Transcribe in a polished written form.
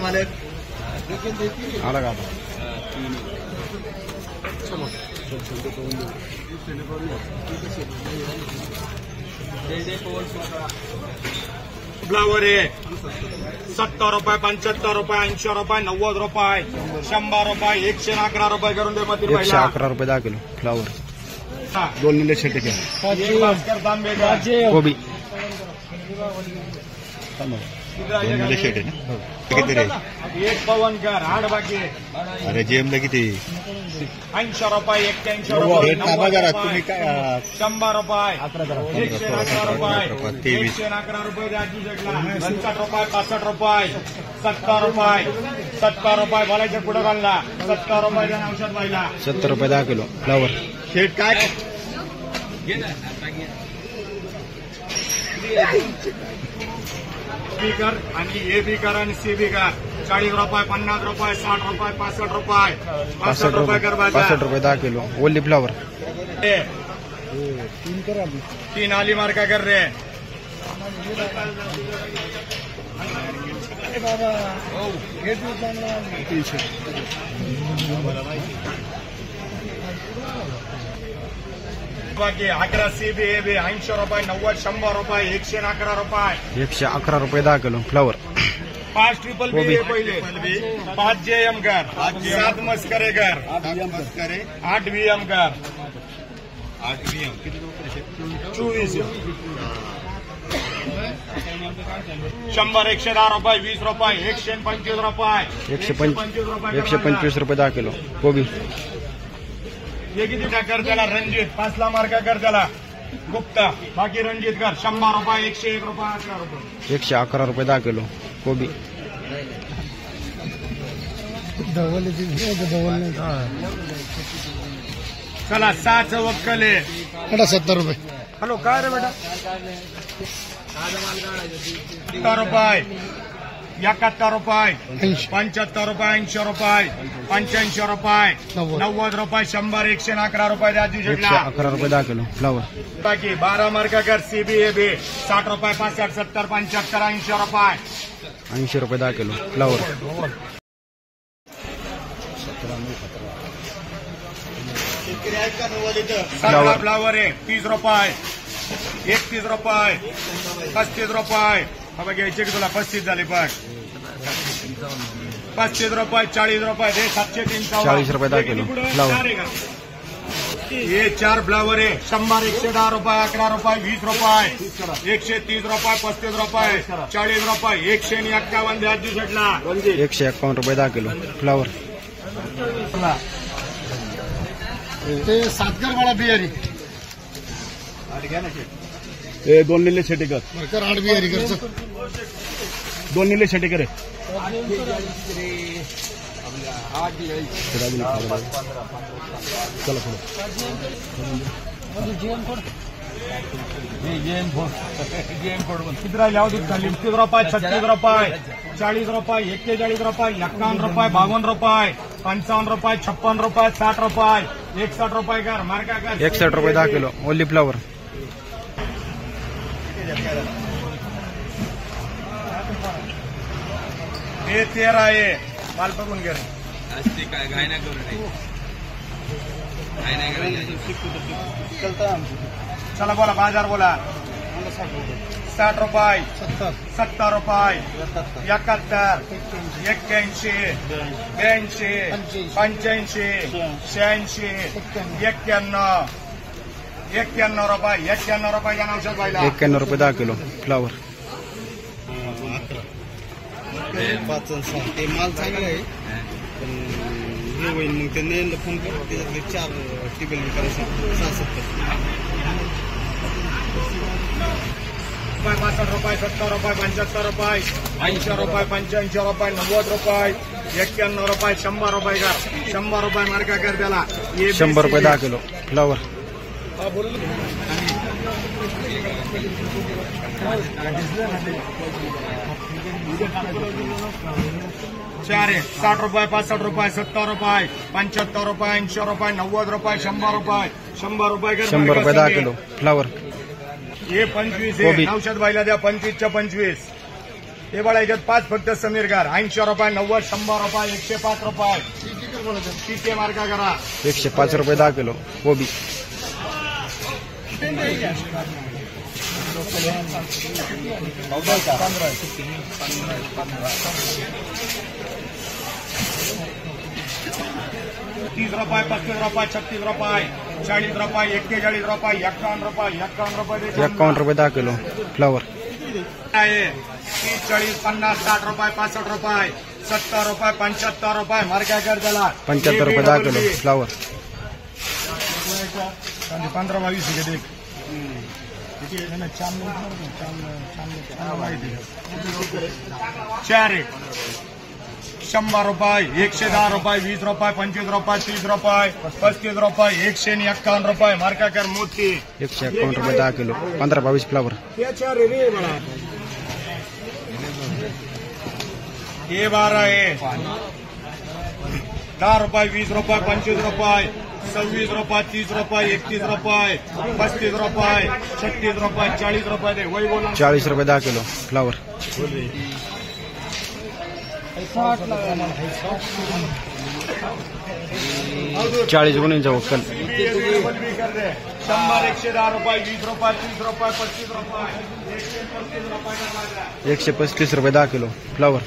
मालक आला का फ्लावर आहे 70 रुपये 75 रुपये 80 रुपये 90 रुपये 100 रुपये 111 रुपये करून दे मग 111 रुपये 10 किलो फ्लावर दोन निले छटे घ्या कोबी दोन निले छटे ना किती रे एक पवनकर 8 बाकी अरे जेमला किती 80 रुपये 81 रुपये तुम्ही काय 100 रुपये 111 रुपये 111 रुपये राजू जगला 50 रुपये 65 रुपये 70 रुपये 70 रुपये बोलायचं पुढे घालला 70 रुपये औषध व्हायला 70 रुपये 10 किलो फ्लावर शेट काय बी कर आणि ए बी कर आणि सी बी कर 40 रुपये 50 रुपये 60 रुपये 65 रुपये 65 रुपये कर 65 रुपये 10 किलो ओली फ्लावर 3 आली मार्का कर रे बाकी 11 सी बी ए बी 80 रुपये 90 100 रुपये 111 रुपये 111 रुपये 10 किलो फ्लावर 5 ट्रिपल बी पहिले 5 JM कर 7 मस्करे कर 8 VM कर 8 VM 24 100 110 रुपये 20 रुपये 125 रुपये 125 रुपये 10 किलो कोबी हे किती कर त्याला रणजित 5 ला मार्का कर त्याला गुप्ता बाकी रणजित कर 100 रुपये 101 रुपये 11 रुपये 111 रुपये 10 किलो कोबी चला 6 वक्कले 70 रुपये हॅलो काय रे बेटा 70 रुपये 71 रुपये 75 रुपये 80 रुपये 85 रुपये 90 रुपये 100 111 रुपये राजू जगला 111 रुपये 10 किलो फ्लावर बाकी 12 मार्का कर CBAB 60 रुपये 65 70 75 80 रुपये 80 रुपये 10 किलो फ्लावर फ्लावर आहे 30 रुपये 31 रुपये 35 रुपये बाबा घ्यायचे की तुला 35 झाले पण 35 रुपये 40 रुपये दे 753 40 रुपये 10 किलो फ्लावर ये 4 फ्लावर आहे 100 110 रुपये 11 रुपये 20 रुपये 130 रुपये 35 रुपये 40 रुपये 151 राजू शेटला 151 रुपये 10 किलो फ्लावर ते सातकर वाला बिहारी ए दोन निले छटे कर 8 बिहारी कर दोन निले छटे करे चला किती राहिले 30 रुपये 36 रुपये 40 रुपये 41 रुपये 51 रुपये 52 रुपये 55 रुपये 56 रुपये 60 रुपये 61 रुपये कर मार्का कर 61 रुपये 10 किलो ओली फ्लावर हे 13 आहे माल बघून घे चला बोला बाजार बोला 60 रुपये 70 रुपये 71 81 82 85 86 91 रुपये 91 रुपये या औषध व्हायला 91 रुपये 10 किलो फ्लावर ते माल चांगला आहे पण हे होईल मग त्यांनी फोन कर त्याच्यातले 4 टेबल करायचे 65 रुपये 70 रुपये 75 रुपये 80 रुपये 85 रुपये 90 रुपये 91 रुपये 100 रुपये कर 100 रुपये मार्का कर त्याला 100 रुपये 10 किलो फ्लावर चार आहे 60 रुपये 65 रुपये 70 रुपये 75 रुपये 80 रुपये 90 रुपये 100 रुपये 100 रुपये 100 रुपये 10 किलो फ्लावर हे 25 आहे औषध व्हायला द्या 25 च्या 25 हे बघा याच्यात 5 फक्त समीर गार 80 रुपये 90 100 रुपये 105 रुपये ठीक आहे मार्का करा 105 रुपये 10 किलो कोबी. ₹30, ₹35, ₹36, ₹40, ₹41, ₹51, 51 रुपये 10 किलो फ्लावर. आहे 30, 40, 50, 60 रुपये 65 रुपये 70 रुपये 75 रुपये मार्का कर त्याला 75 रुपये 10 किलो फ्लावर. 15-22 घेते 4 100 रुपये 110 रुपये 20 रुपये 25 रुपये 30 रुपये 35 रुपये 151 रुपये मार्का कर मोती 151 रुपये 10 किलो 15-22 फ्लावर. ये 12 आहे 10 रुपये 20 रुपये 25 रुपये 26 रुपये 30 रुपये 31 रुपये 35 रुपये 36 रुपये 40 रुपये दे वही बोला 40 रुपये 10 किलो फ्लावर. 40 गुणींचा वक्कल 100 110 रुपये 20 रुपये 30 रुपये 35 रुपये 135 रुपये 135 रुपये 10 किलो फ्लावर.